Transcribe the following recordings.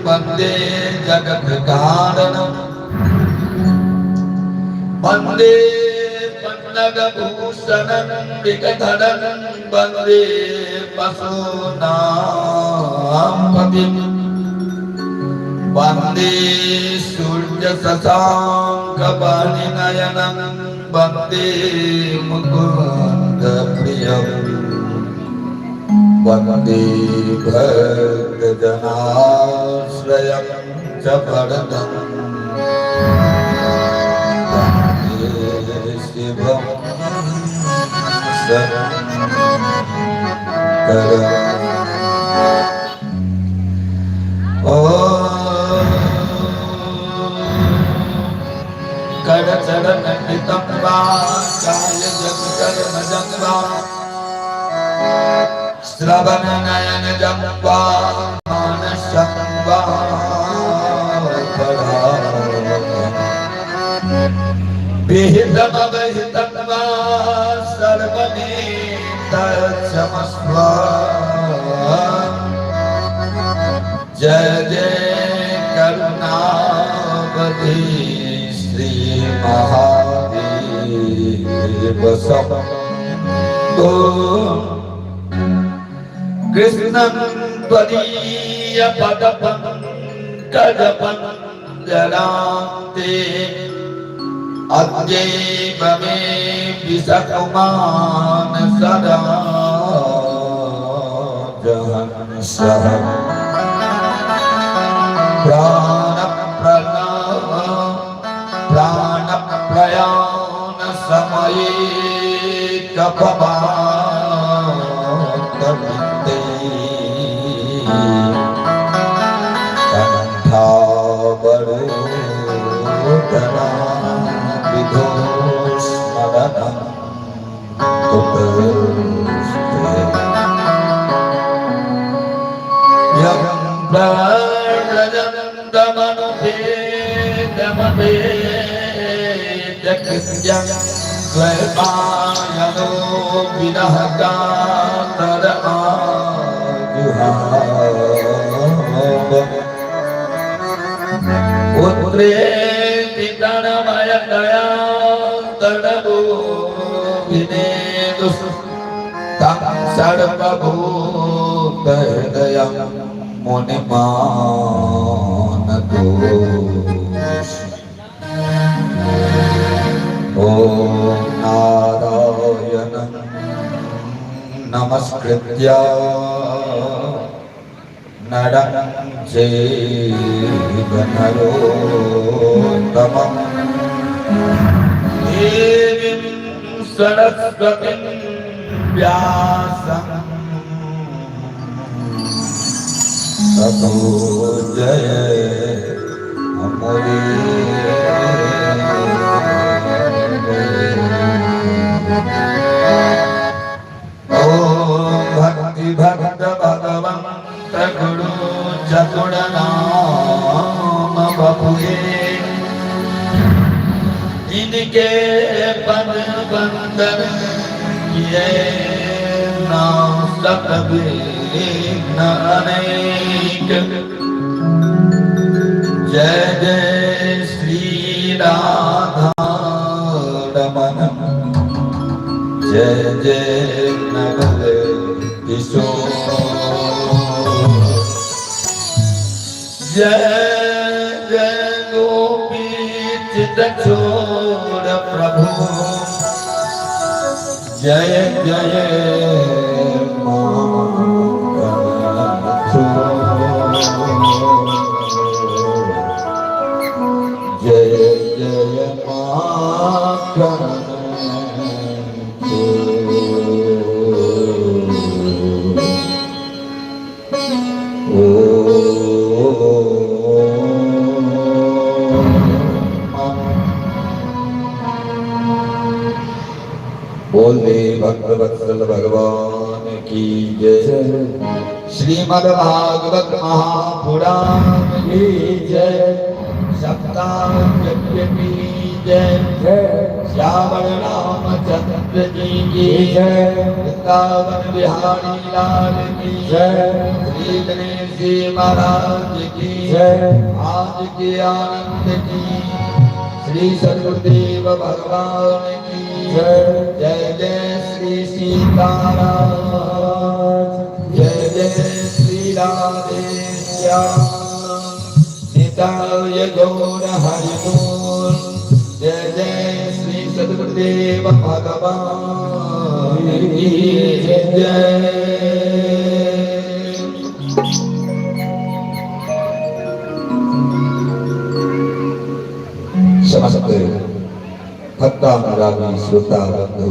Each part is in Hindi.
वन्दे जगत्कारणं वन्दे पन्नगभूषणं विकटनं वन्दे पशूनां पतिं वन्दे सूर्यशशाङ्कपाणिनयनं वन्दे मुकुन्दप्रियम् वन्दे भक्तजनाश्रयं च वरदं वन्दे शिवं शङ्करम् करचरणनितं वा कायजकर्मजं वा श्रवणनयनजं वा मानसं वा विहितमवहितं वा सर्वमेतत्क्षमस्व जय जय करुणावती श्री महादेव शम्भो कृष्णं त्वदीय पदपङ्कजपञ्जरान्ते अद्यैव मे विषकुमान् सदा जहन्सः प्राणप्रयाण समये कपवातविन्दे कण्ठावरोदना विधोस्मरणं कुतस्ते यं व्रजन्तमनुपेदमपेदकृत्यं स्वयमायनो विरहकातरमाजुहाव पुत्रेति तनमयतया तडभूविनेदु तं सर्वभूतहृदयं मुनिमानतोष ॐ नारायणं नमस्कृत्य नरं चैव नरोत्तमं देवीं सरस्वतीं व्यासं ततो जयमुदीरये। ॐ भक्ति भक्त भगवन्त गुरु चतुरनाम बपुए इनके पद बंदन किए नाम सतविघ्न अनेक। जय जय श्री राधा रमण जय जय नवल किशोर जय जय गोपी चितचोर प्रभु जय जय जय जय बोले भक्तवत्सल भगवान की जय। श्रीमद्भागवत महापुराण की जय। सप्ताह जय जय श्यामल रामचंद्र जी की जय वृंदावन बिहारी लाल की जय श्री गणेश जी महाराज की जय आज के आनंद की श्री सदगुरुदेव भगवान की जय जय जय श्री सीताराम जय जय श्री राधे श्याम निताय गौर हरिबोल जय जय श्री सदगुरुदेव भगवान की जय। समस्त भक्तानुरागी श्रोता बंधु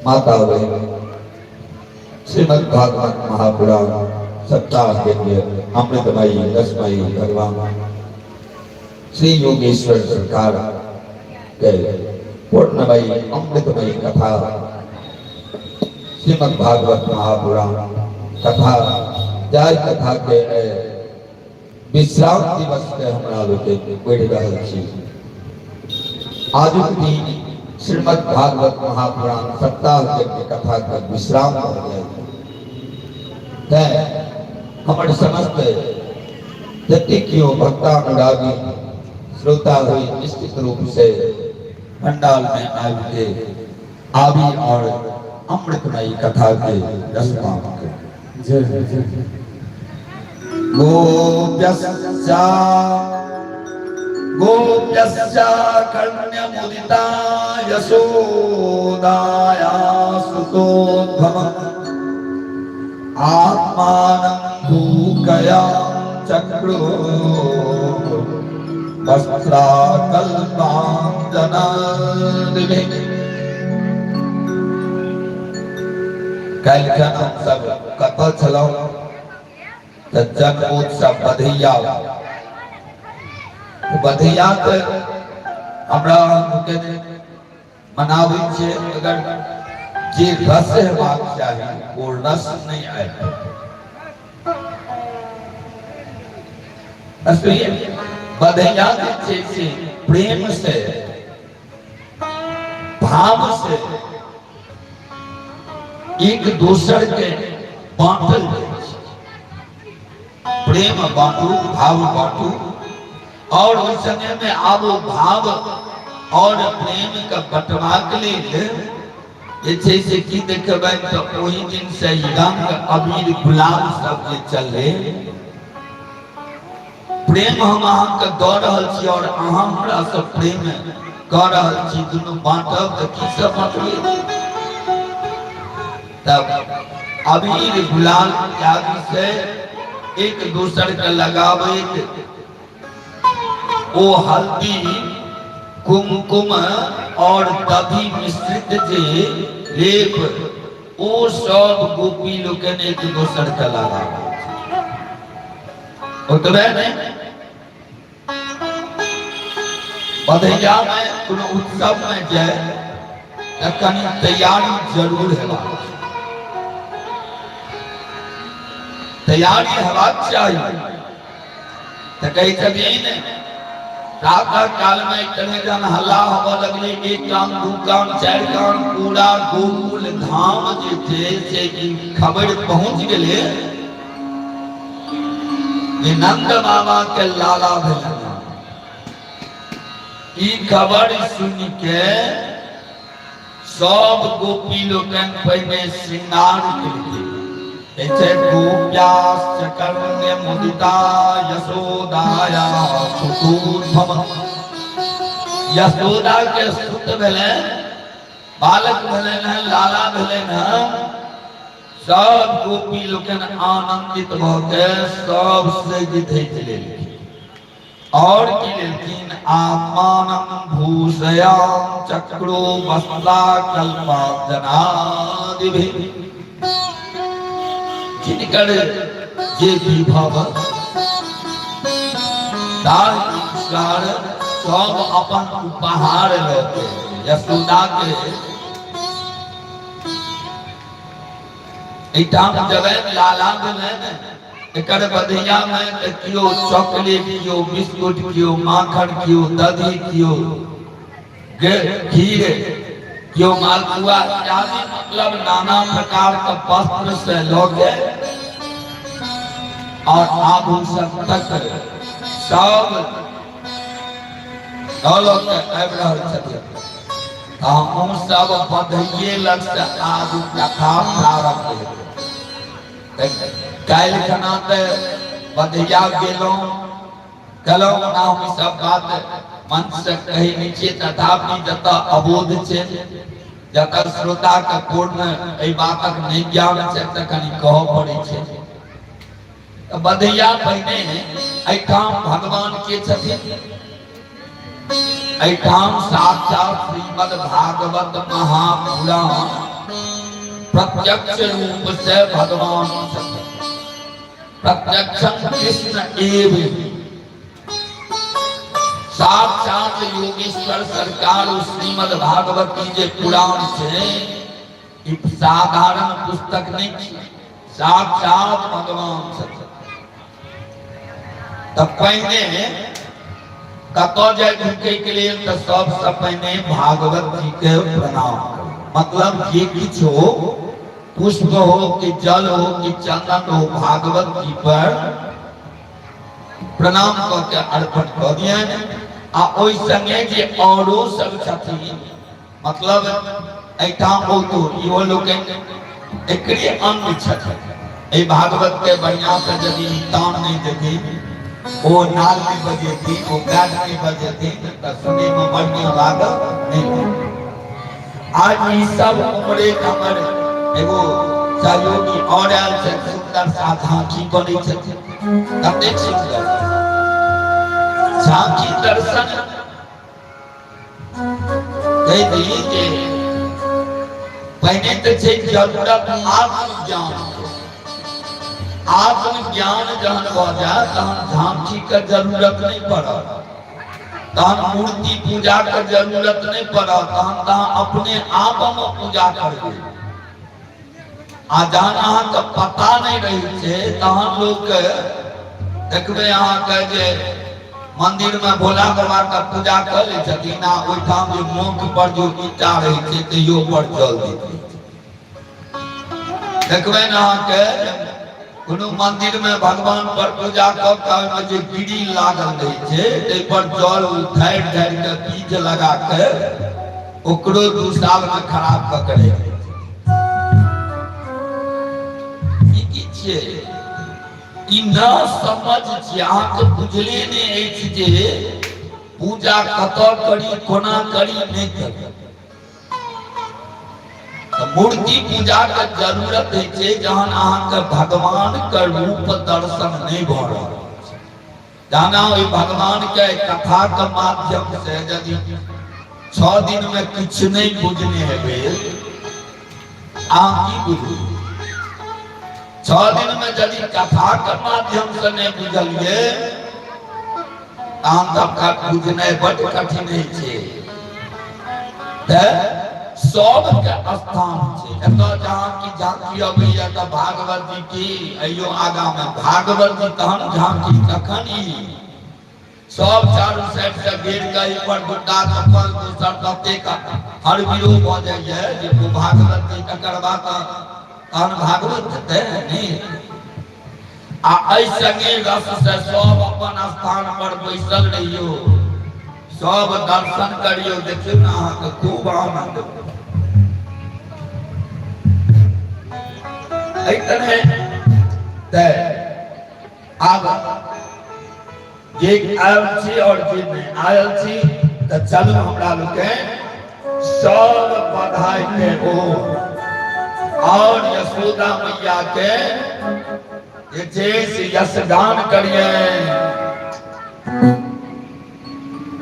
माता बहन श्रीमद् भागवत महापुराण सप्ताह यज्ञ अमृतमयी रसमयी भगवान श्री योगेश्वर सरकार के पूर्णमयी अमृतमयी कथा श्रीमद् भागवत महापुराण कथा जाय कथा के विश्राम दिवस के हमरा लोके बढ़ि रहल छी। आजुक दिन श्रीमद् भागवत महापुराण सप्ताह के कथा का विश्राम हो जाए हमर समस्त जति कियो भक्तानुरागी श्रोता हुई निश्चित रूप से पंडाल में आवी और अमृतमयी कथा के रसपान करें। जय जय जय गोप्यस्या कर्ण्यमुदिता यशोदाया सुतोद्भवम् आत्मानं भूकया चक्रो वस्त्राकल्पाञ्जनादिभिः। काल्हि हम सब कतऽ छलहुँ तऽ जन्मोत्सव बधैया बधैया के हमरा के मनाबै छै अगर जे रस हेबाक चाही ओ रस नहीं आए असलिए बधैया जे छै प्रेम से भाव से एक दूसर के बांटल प्रेम बांटू भाव बांटू और उस समय में आबो भाव और प्रेम का बंटवा के लिए ये जैसे कि देखबे तो वही दिन से रंग अबीर गुलाब सब जे चले प्रेम हम अहाँ के दऽ रहल छी और अहाँ हमरा सब प्रेम कऽ रहल छी दुनू बांटब तऽ की सब बांटबै तब अबीर गुलाल इत्यादि से एक दूसर के लगावे ओ हल्दी कुमकुम और दधी मिश्रित जे लेप ओ सब गोपी लोग एक दूसर के लगावे ओतबे नहीं बधैया में कोनो उत्सव में जाए कनी तैयारी जरूर हेबाक तैयारी हेबाक चाहिए तो कही छथिन प्रातः काल में कने जन हल्ला होबे लगले एक काम दू काम चार काम पूरा गोकुल धाम जे थे से खबर पहुंच गेले ये नंद बाबा के लाला भेल ई खबर सुन के सब गोपी लोकन पहिने श्रृंगार केलकै गोप्याश्च कर्ण्यमुदिता यशोदाया सुतोद्भवम्। यशोदा के सुत भेले बालक भेले न लाला भेले न सब गोपी लोकन आनंदित भ के सब से गीत लेलखिन और की लेलखिन आत्मानं भूषया चक्रो वस्त्रा कल्पाञ्जनादिभिः। जिनकर जे विभव सब अपन उपहार लेते यशोदा के जगह लाला भेले एकर बधिया में कियो चॉकलेट कियो बिस्कुट कियो माखन कियो दही कियो खीर कियो मालपुआ आदि मतलब नाना प्रकार का वस्त्र से लौके और आभूषण तक सब दौलत आबि रहल छथिन। हम सब बधाइए लग से आज कथा प्रारंभ काल खना बधिया गेलौं हम सब बात मंच से कही नीचे तथापि जतः अबोध छे जकर श्रोता के पूर्ण एहि बातक नहीं ज्ञान छे तखन कहऽ पड़ै छे। बधिया पहिने एहिठाम भगवान के छथिन, एहिठाम साक्षात श्रीमद् भागवत महापुराण प्रत्यक्ष रूप से भगवान छथिन। प्रत्यक्षम कृष्ण एव साक्षात योगेश्वर सरकार श्रीमद् भागवती जे पुराण छे ई साधारण पुस्तक नहीं छे, साक्षात भगवान छथिन। तब पहिने कतो जाए झुके के लिए तो सबसे पहले भागवत जी के प्रणाम करो। मतलब ये किछ हो, पुष्प हो कि जल हो कि चंदन हो, भागवत जी पर प्रणाम करके अर्पण कर दिए। आ ओइ संगे जे औरो सब छथिन मतलब एठाम हो तो इहो लोग एकरे अंग छथिन। ए भागवत के बढ़िया से यदि तान नहीं देती वो नाल में बजेती वो गाज में बजेती तो सुने में बढ़िया लागल नहीं। आज ये सब उम्रे हमर एगो सहयोगी और आयल छै, सुंदर सा झांकी बनै छथिन, कतेक सुंदर झांकी दर्शन कह दी जे पहले तो छै जरूरत आत्मज्ञान के। आत्मज्ञान जहन भ जाए तहन झांकी के जरूरत नहीं पड़त, तहन मूर्ति पूजा के जरूरत नहीं पड़त, तहन अपने आप में पूजा करबे। आ जहन अहाँ के पता नहीं रही छे तहन लोग देखबे अहाँ के जे मंदिर में भोला बाबा का पूजा कर ले छथिन आ ओइठाम जे मुख पर जो ईटा रही छे तैयो पर जल देती। देखबे न अहाँ के कोनो मंदिर में भगवान पर पूजा कर जे गिरी लागल रही छे तै पर जल उठाड़ के बीज लगा के ओकरो 2 साल में खराब क के ई न समझ छै। अहाँ के बुझले नहीं अछि जे पूजा कतऽ करी कोना करी नहीं करी। मूर्ति पूजा के जरूरत है जहन अहाँ के भगवान के रूप दर्शन नहीं भ रहल छै। जाना ओइ भगवान के कथा के माध्यम से यदि 6 दिन में कुछ नहीं बुझने हेबे अहाँ की बुझू। 6 दिन में यदि कथा के माध्यम से नहीं बुझलिए तहन तब बुझनाइ बड़ कठिन है। सब के स्थान छे एतो जहां की झांकी अबैया त भागवत जी की अइयो आगा में भागवत जी तहन झांकी तखन ई सब चारू साइड से घेर के ऊपर गुड्डा चप्पल दूसर तते का हर बिरो भ जाइए जे वो भागवत जी तकर बाद तहन भागवत हेतै नहीं। आ एहि संगे रस से सब अपन स्थान पर बैसल रहियो, सब दर्शन करियो, देखियो ना अहाँ के खूब आनंद। अब जे आयल छी और जे नहीं आयल छी तो चलू हमरा लोग सब बधाई के हो और यशोदा मैया के जे यशगान करिए।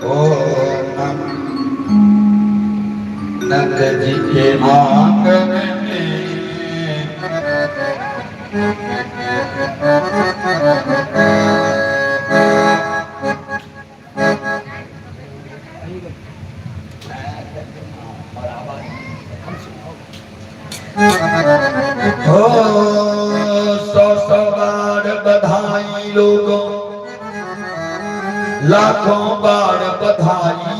ओ नंद जी के आंगन में हो 100 बार बधाई। लाखों बार बधाई।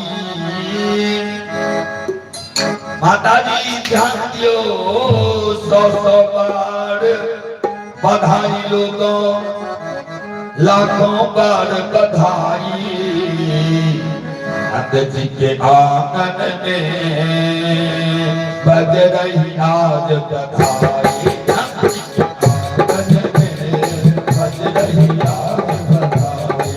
माता जी ध्यान दियो, 100 बार बधाई लोगों, लाखों बार बधाई। नंद जी के आंगन में बज रही आज बधाई। नंद जी के आंगन में बज रही आज बधाई।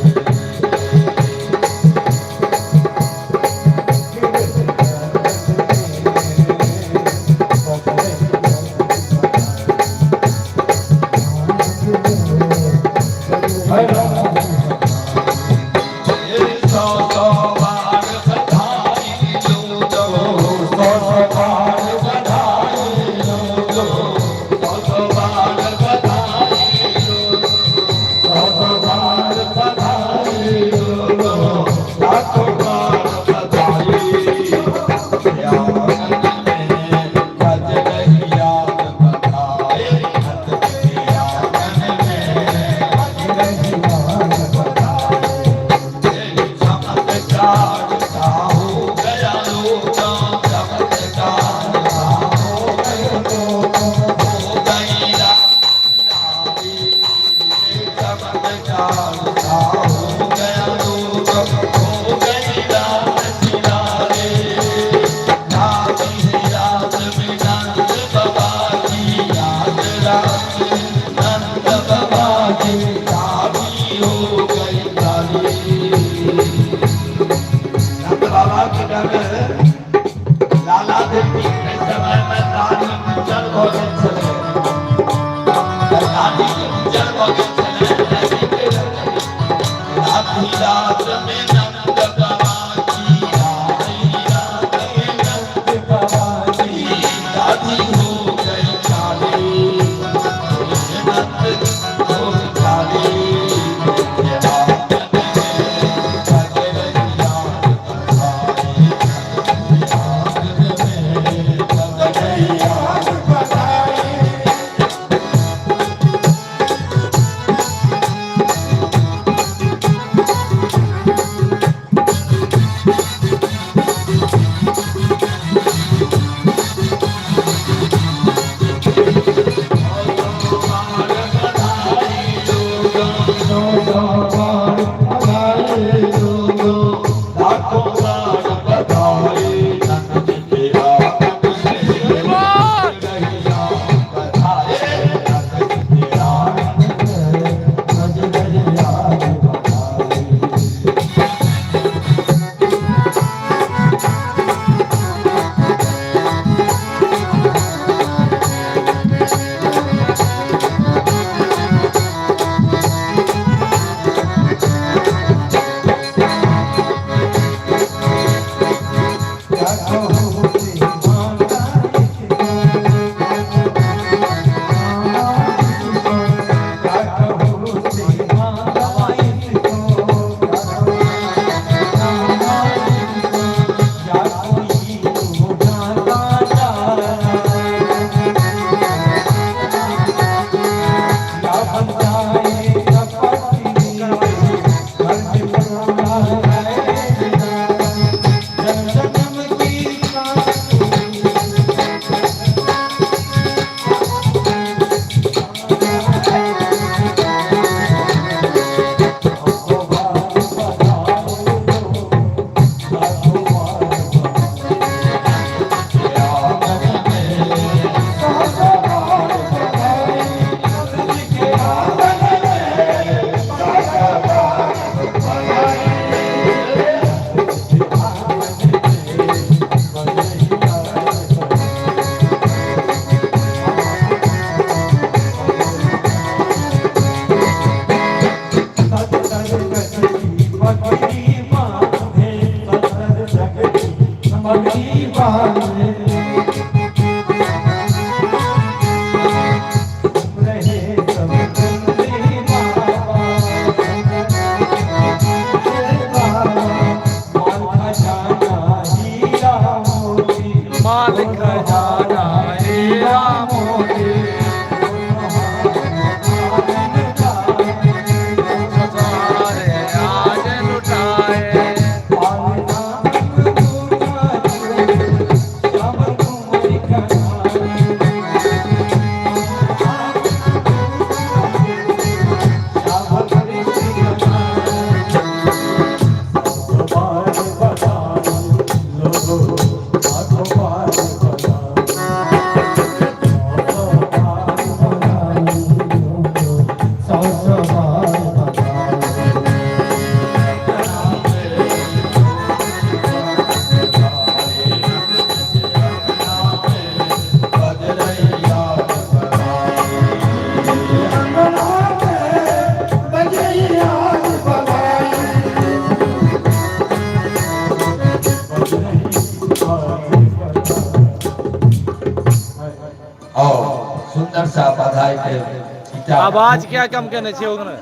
आवाज क्या कम करने छे उन्होंने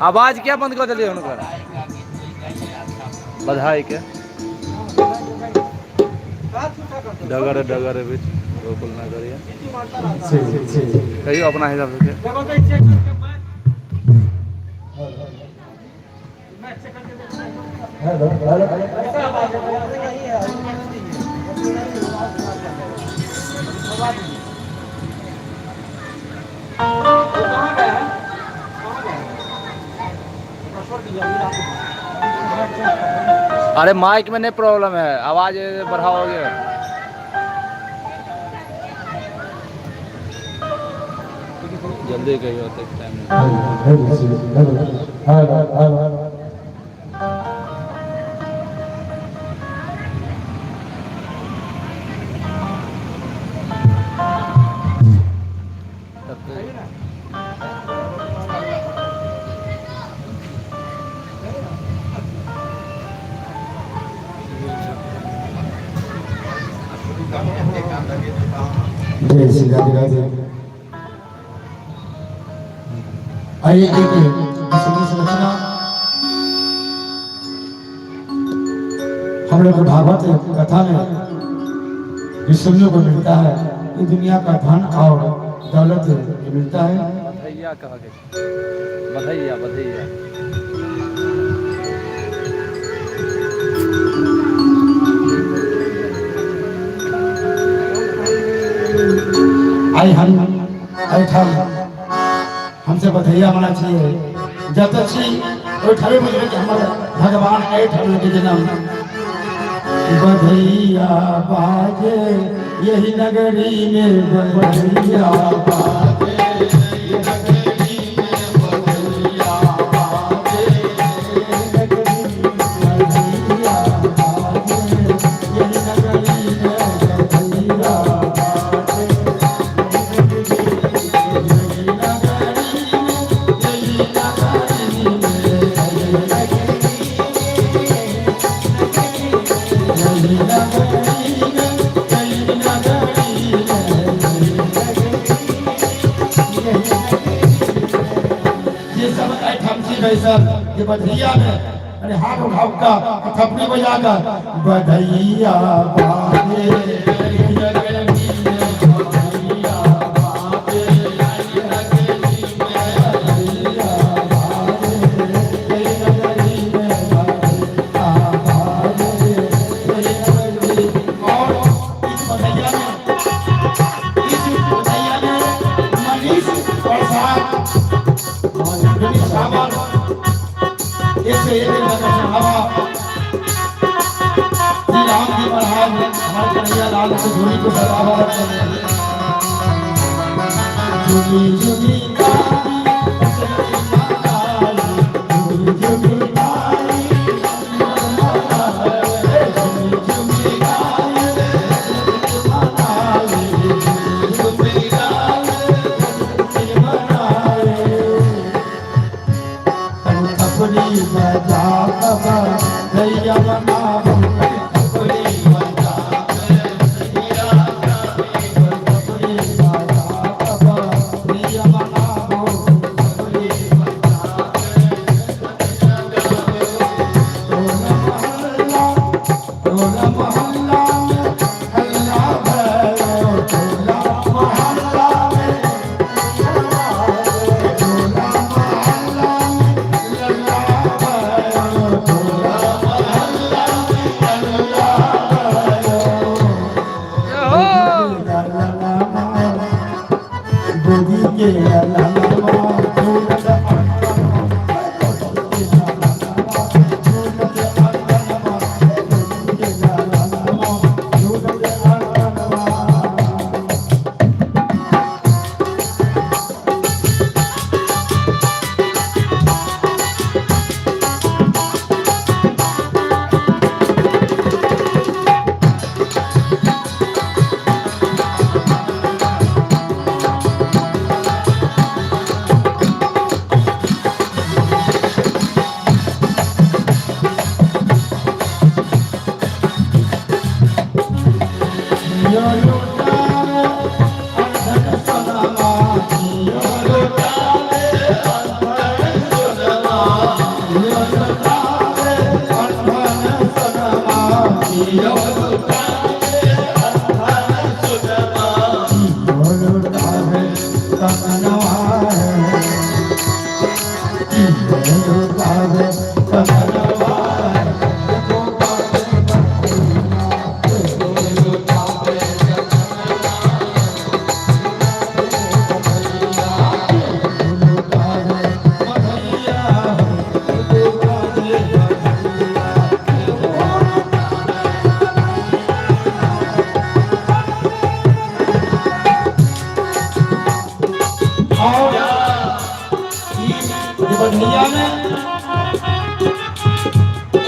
आवाज क्या बंद कर दिली उनकर बधाई के डगर डगर बीच बिल्कुल ना करिए कहियो अपना हिसाब से हेलो हेलो अरे माइक में नहीं प्रॉब्लम है आवाज बढ़ाओगे जल्दी कहियो टाइम जय श्री राधे आइए सुनिए संरचना हम लोग भागवत कथा में ये सुनने को मिलता है कि दुनिया का धन और दौलत मिलता है बधैया कहा गया बधैया बधैया आई हम हमसे बधैया होना चाहिए जब तक ठावे मुझे कि हमारे भगवान ऐठन के जन्म बधैया बाजे यही नगरी में बधैया बाजे ये बधैया में अरे हाथ उठाओ का थपड़ी बजाकर बधैया बाजे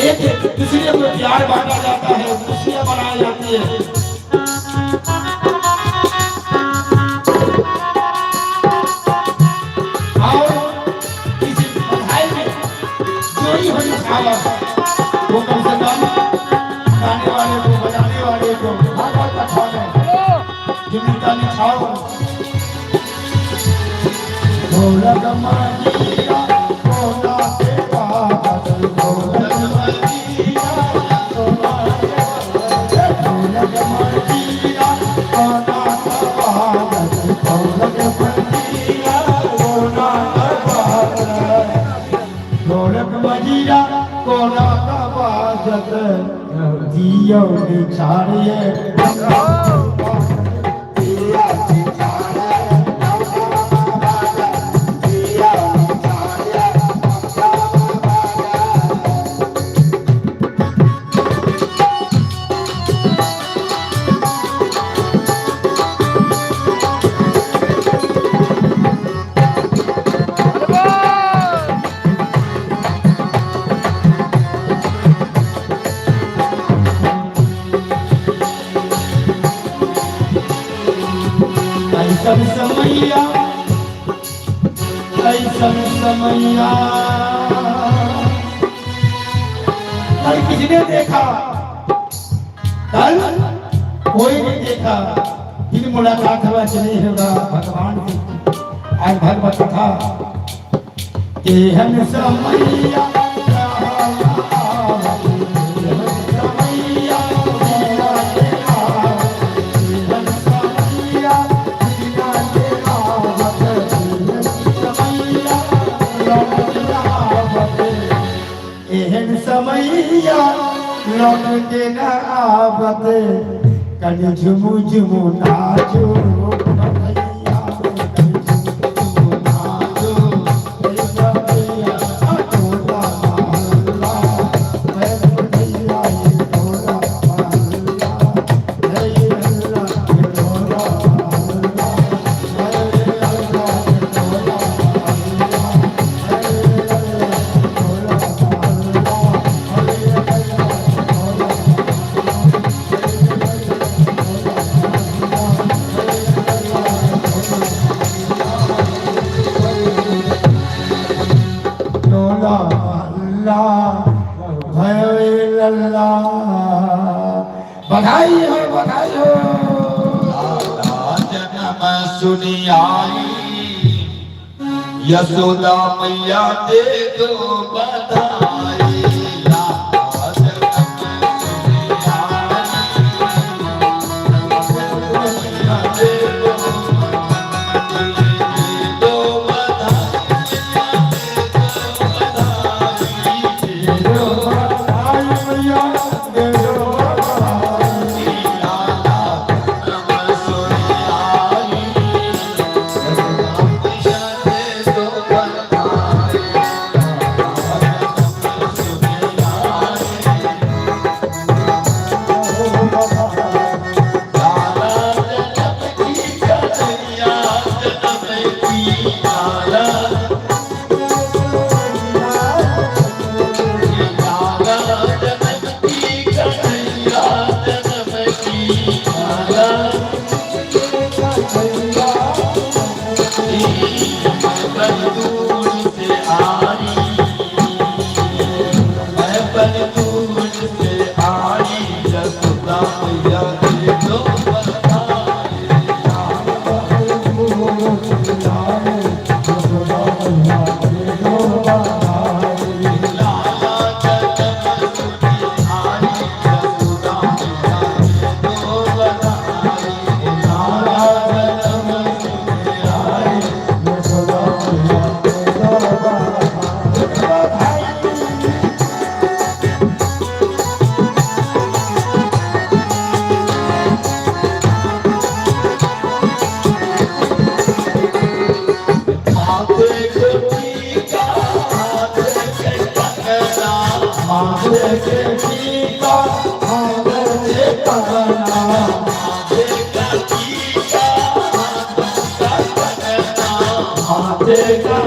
एक दूसरे को प्यार बांटा जाता है, खुशियां मनाई जाती है। और इस बधाई में जो ही होनी खावा वो कम से कम गाने वाले को, बजाने वाले को बहुत अच्छा है। जिम्मेदारी निछाओ ढोलक मंजीरा कोना के बादल, ढोलक मंजीरा कोना के बादल, ढोलक मंजीरा कोना के बादल, ढोलक मंजीरा कोना के बादल, ढोलक मंजीरा कोना के बादल, दियो निछाड़िए ऐसन समैया, ऐसन समैया कल किसने देखा, कल कोई नहीं देखा। फिर मुलाकात हुआ कि नहीं होगा भगवान की। आज भगवत कथा एहन समैया एहन समैया लौट के न आवत, कनि झुमु झुमु नाचो भैया, कनि झुमु झुमु नाचो भैया, टोला महल्ला मैं भैया, ये टोला महल्ला जय अल्लाह, ये टोला महल्ला जय अल्लाह, ये टोला महल्ला बधाई हो, बधाई हो। जन्म सुनी आई यशोदा मैया दे दो बधाई, लाला जन्म सुनी आई मैया दे दो देखा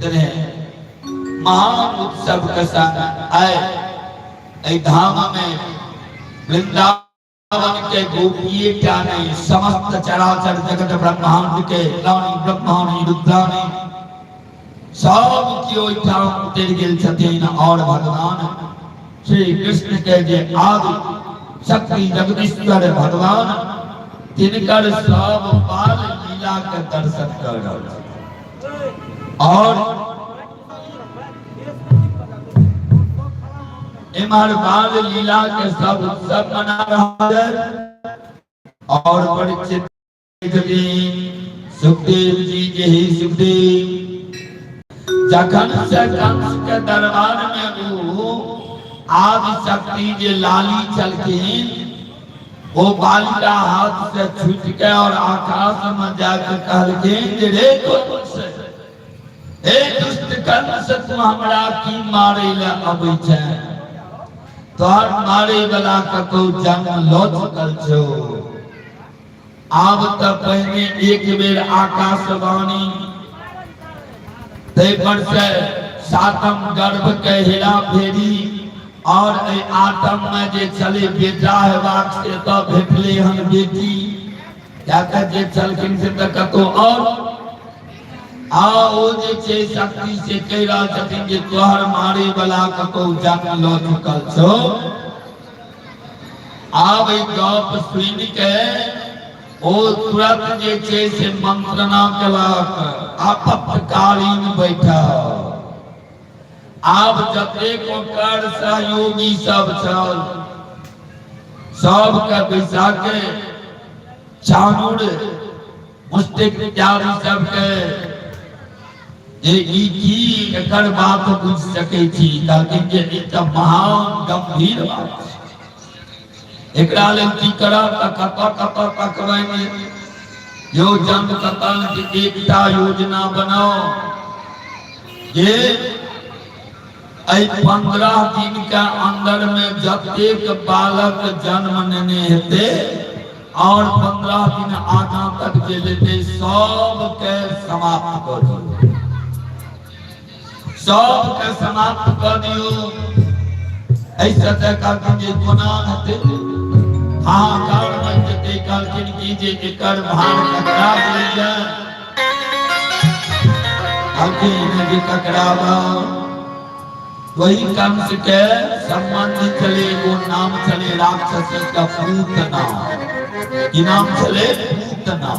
इतने महान उत्सव के साथ आए धाम में वृंदावन के गोपिये क्या नहीं समस्त चराचर जगत ब्रह्मांड के रानी ब्रह्माणी रुद्राणी सब की ओइठाम उतर गेल छथिन और भगवान श्री कृष्ण के जे आदि शक्ति जगदीश्वर भगवान तिनकर सब बाल लीला के दर्शन कर रहल और इमहर बाल लीला के सब उत्सव मना रहा है और परिचित सुखदेव जी यही सुखदेव जखन से कंस के दरबार में वो आदि शक्ति जे लाली चलखिन वो बालिका हाथ से छूट के और आकाश में जाकर कहलखिन जे रे कंस हे दुष्ट कंस तू हमरा की मारे ले अबै छै तोहर मारे वाला कतौ जन्म लो चुकल छौ आब त पहिने एक बेर आकाशवाणी तै पर से सातम गर्भ के हेरा फेरी और आटम में जे चले बेटा हेबाक से तो भेटले हन बेटी क्या जे चलखिन से त कतो और ओ जे छै शक्ति से कह रहल छथिन जे तोहर मारे वाला कतो जन्म लो चुकल छौ आब ई गप सुनि के ओ तुरंत जे छै से मंत्रणा केलक आपत्कालीन बैठक आब जतेक ओकर सहयोगी सब छल सबके बैसा के चाणूर मुस्तिक इत्यादि सबके जे ई की एकर बात बुझ सकै छी कहलखिन जे ई त महान गंभीर बात छै एकरा लेल की करब त कत पकड़बै जो जन्म कतन की एकटा योजना बनाओ जे 15 दिन के अंदर में जतेक बालक जन्म लेने हेते और 15 दिन आगा तक जे लेते सबके समाप्त कर दियो सबके समाप्त कर दियो ऐसा कहलखिन जे कोना हेते हाहाकार मच जेते कहलखिन कि जे एकर भार ककरा देल जाय कहलखिन जे ककरावा वही कंस के संबंध चले वो नाम चले राक्षसी का पूतना की नाम चले पूतना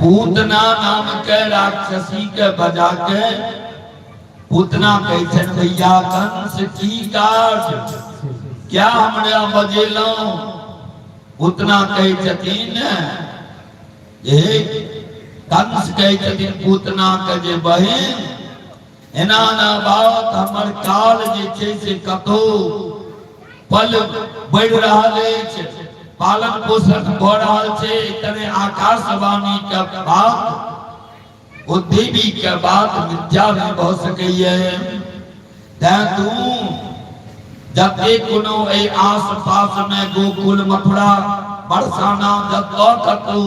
पूतना नाम के राक्षसी के बजा के पूतना कहते भैया कंस की काज क्या हमरा बजेलो पूतना कहे छथिन ये कंस कहे छथिन पूतना के जे बहिन एना ना बात हमर काल जे छै से कतो पल बढ़ रहल अछि पालन पोषण भ रहल छै तने आकाशवाणी के बात ओ देवी के बात मिथ्या नहीं भ सकैए तै तू जते कोनो ए आस पास में गोकुल मथुरा बरसाना जतो कतो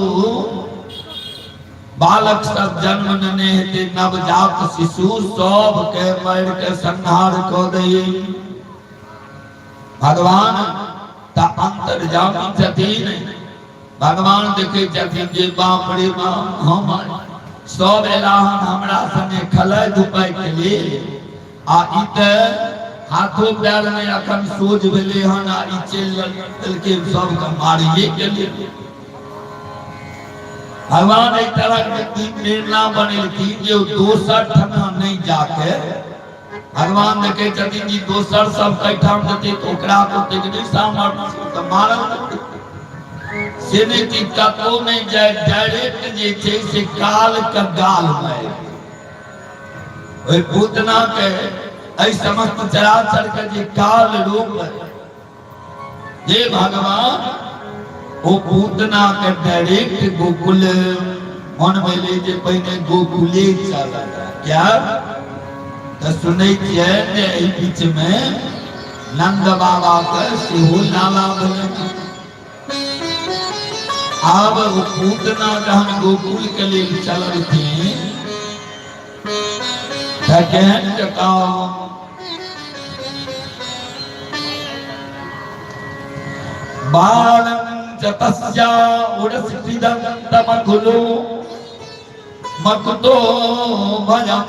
बालक सब जन्म लेने हेते नवजात शिशु सब के मार के संहार क दिए भगवान त अंतर्यामी छथिन भगवान देखे छथिन जे बाप रे बाप हम सब एलाहन हमरा संगे खलाय धुपाय के लिए आ ई त हाथों पैर में अखन सोझ भेले हन आ ई चल के सब के मारिए के लिए भगवान एक तरह की प्रेरणा बनेलखिन जो दोसर ठना नहीं जाके भगवान देखे छथिन जी दोसर सब कैठाम देते तो ओकरा तो देखने सामर्थ्य तो मारल से नहीं कि कतो नहीं जाए डायरेक्ट जे छै से काल का गाल में ओए पूतना के ऐ समस्त चराचर के जे काल रूप जे भगवान वो पूतना के डायरेक्ट गोकुल मन में ले जे पहिने गोकुले चला क्या तो सुनै छियै जे एहि बीच में नंद बाबा के सेहो नाला भेलै आब वो पूतना जहन गोकुल के लिए चललखिन कहन के काम बाणं जतस्या उडस्थिदन्तमखुलो मकुतो भयं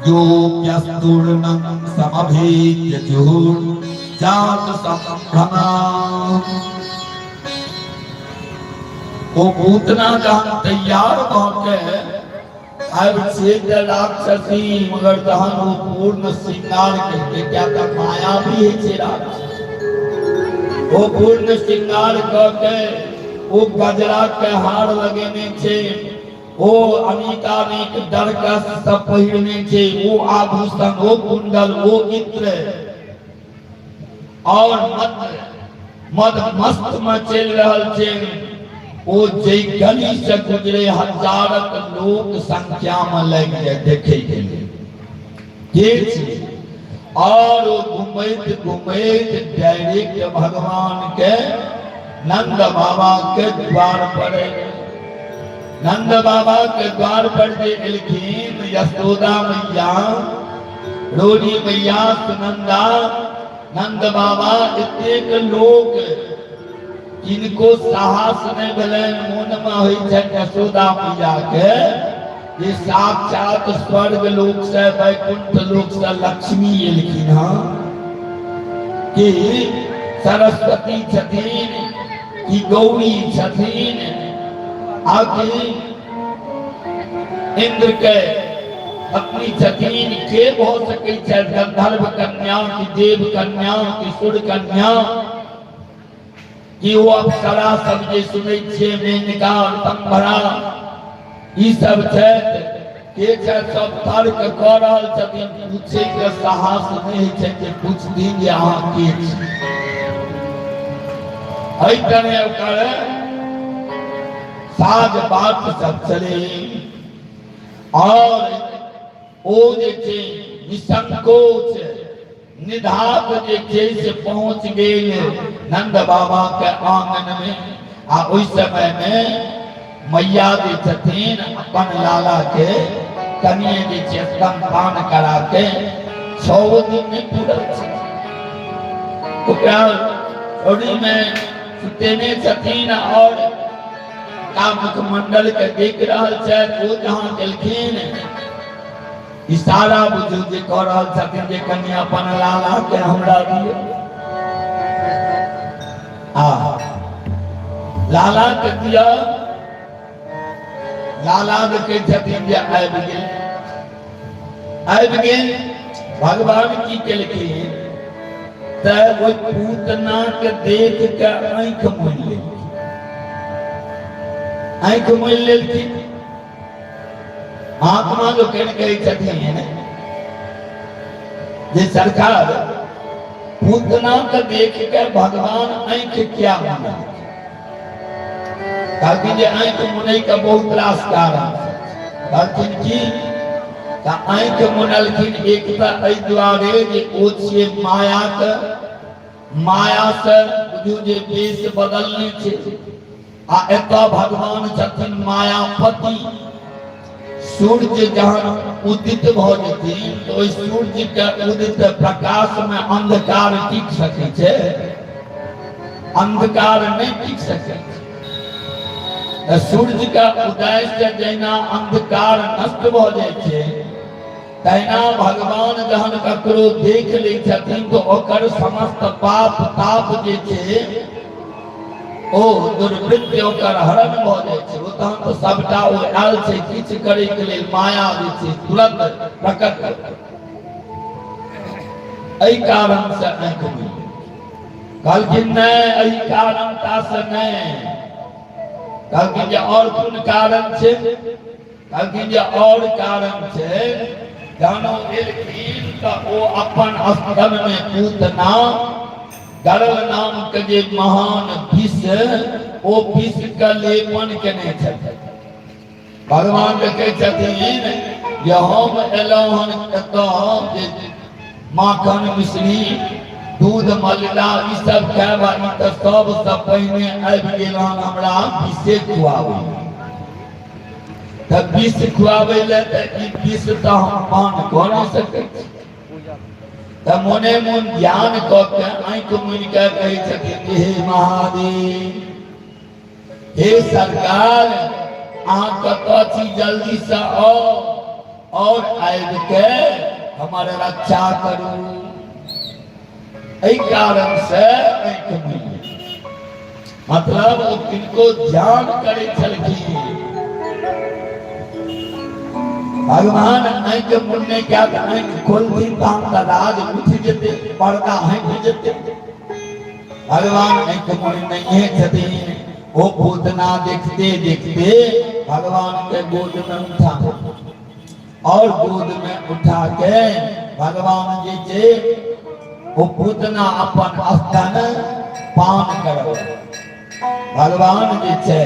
योऽप्यस्तूर्णं समभेद्य जुहुर्जात संभ्रमा। वो पूतना जहाँ तैयार होके अब छेद राक्षसी मगर जहाँ वो पूर्ण श्रृंगार करके क्या था माया भी है छे राक्षस वो पूर्ण श्रृंगार करके वो गजरा के हार लगेने छे वो अनेकानेक दरकस सब पहिरने छे वो आभूषण वो कुंडल वो इत्र और मद मस्त में चल रहल छे वो जय गली से गुजरे हजारक लोग संख्या में लग गए देखे के लिए और घुमैत घुमैत डायरेक्ट भगवान के नंद बाबा के द्वार पर नंद बाबा के द्वार पर जे एलखिन यशोदा मैया रोनी मैया सुनंदा नंद बाबा एतेक लोग इनको साहस नहीं भेलन मन में होई छै यशोदा मैया के ये साक्षात स्वर्ग लोक से वैकुंठ लोक से लक्ष्मी एलखिन हां कि सरस्वती छथिन कि गौरी छथिन आखिर इंद्र के अपनी छथिन के हो सके छै गंधर्व कन्या की देव कन्या की सुर कन्या कि वो अप्सरा सब जे सुनै छियै मेनका तंभरा ई सब छथि के छै सब तर्क कऽ रहल छथिन पूछे के साहस नहीं छै जे पूछथिन जे अहाँ के छी एहि तरह ओकर साज बात सब चले और ओ जे छै निसंकोच निधाक जे छै से पहुंच गेल नंद बाबा के आंगन में आ ओइ समय में मैया जे छथिन अपन लाला के कनिए जे छै स्तनपान करा के 6 दिन में पूरल छै ओकरा ओड़ी में सुतेने छथिन और कामुक मंडल के देख रहल छथि ओ जहाँ गेलखिन इशारा बुझू जे कह रहल छथिन जे कन्या अपन लाला के हमरा दियो लाला के दिया लाला के छथिन जे आबि गेल भगवान की केलखिन त ओइ पूतना के देख के आंख मोहि लेलखिन आंख मोहि लेलखिन महात्मा जो कहे छथिन जे सरकार पूतना के देख के भगवान आंख क्या मुने कहलखिन जे आंख मुने के बहुत रास कारण कहलखिन की आंख मुनलखिन एक एहि दुआरे जे ओ छियै माया से बुझू जे वेश बदलने छै आ एतऽ भगवान छथिन मायापति सूर्य जहाँ उदित भ जेथिन तो ओहि सूर्य के उदित प्रकाश में अंधकार टिक सकै छै अंधकार नहीं टिक सकै छै सूर्य का उदय से जहिना अंधकार नष्ट भ जाइ छै तहिना भगवान जहन ककरो देख लै छथिन तो ओकर समस्त पाप ताप जे छै ओ दुर्वृत्ति ओकर हरण भ जाइ छै ओ तहन तो सबटा ओ आयल छै किछु करे के लेल माया जे छै तुरंत प्रकट एहि कारण से आंख मोहि कहलखिन नहीं एहि कारणता से नहीं कहलखिन जे और कोन कारण छै कहलखिन जे और कारण छै जानो एलखिन त ओ अपन स्थल में पूतना गरल नाम के जे महान विष ओ विष के लेपन केने छथिन भगवान के कहै छथिन जे हम एलहुं हन एतऽ जे माखन मिश्री दूध मलिदा ई सब खायबा ई तऽ सबसँ पहिने आबि गेल हन हमरा विषे खुआबू तब विष खुआबे ले विष तो हम पान कर नहीं सके तब मोने मोन ध्यान करके आंख मुनि के कहे छथिन हे महादेव हे सरकार अहाँ कतऽ छी जल्दी से आओ और आबि के हमारे रक्षा करू एहि कारण से आंख मुनि मतलब वो किनको ध्यान करे छलखिन भगवान आंख मुन्ने क्या आंख खोलती तांता राज उठ जते पर्दा हट जते भगवान आंख मुन्ने नहीं छथिन वो पूतना देखते देखते भगवान के गोद में उठा और गोद में उठा के भगवान जी जे वो पूतना अपन स्तन पान करो भगवान जी छे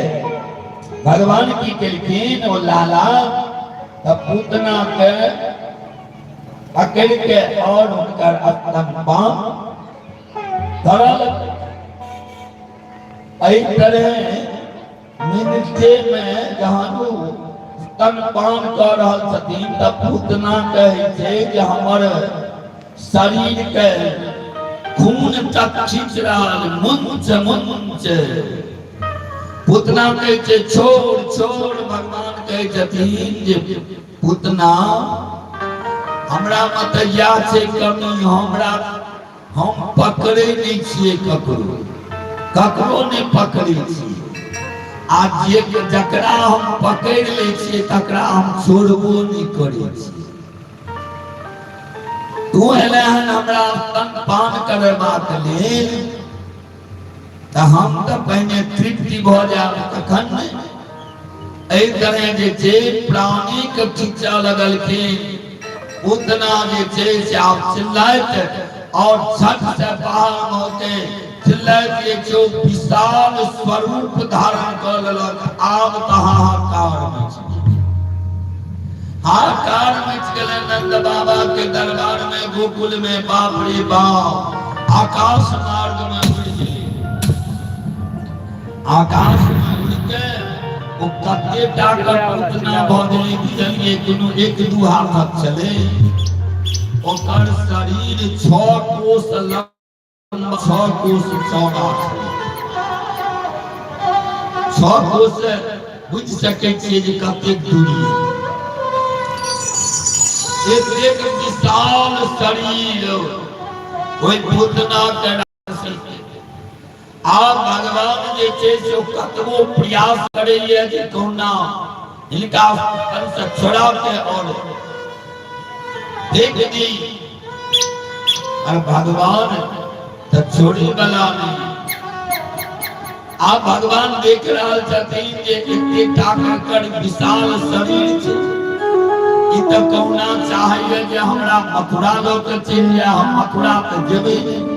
भगवान की केलखिन वो लाला तब पूतना के पकड़ के और उनकर स्तन पान करल एहि तरह मिनटे में जहाँ स्तन पान कर रहल छथिन तब पूतना कहे छे जे हमर शरीर के खून तक खींच रहल मुंच मुंच पूतना कहे छे छोड़ छोड़ भगवान कहे छथिन जे पूतना हमरा मतया छे कमी हमरा हम पकड़े नहीं छिए ककरो ककरो ने पकड़े छी आ जे जकरा हम पकड़ ले छिए तकरा हम छोड़बो नहीं करे छी तू एले हन हमरा स्तन पान करबाक लेल त हम तो पहले तृप्ति भ जाब तखन एहि तरह जे छे प्राणी के खींचा लगलखिन उतना जे छे से आप चिल्लाइत और छत से बाहर होते चिल्लाइत जे जो विशाल स्वरूप धारण कर लेलक आब त हाहाकार मच हाहाकार मच गेलै नंद बाबा के दरबार में गोकुल में बाप रे बाप आकाश मार्ग में आकाश में उड़ के वो कते टाकर उतना भगले बुझलिए कोनो एक दू हाथ चले ओकर शरीर 6 कोस लंबा 6 कोस चौड़ा 6 कोस बुझ सके छिए जे कते दूरी एक विशाल शरीर ओइ पूतना के आप भगवान जे छे से कतबो प्रयास करैए जे कोना इनका से छोड़ा के और देख दी और भगवान तो छोड़ी वाला नहीं आप भगवान देख रहल छथिन जे एते टाकर विशाल शरीर छे ई तो कोना चाहिए जे हमरा मथुरा लोक चल जाए हम मथुरा पे जेबे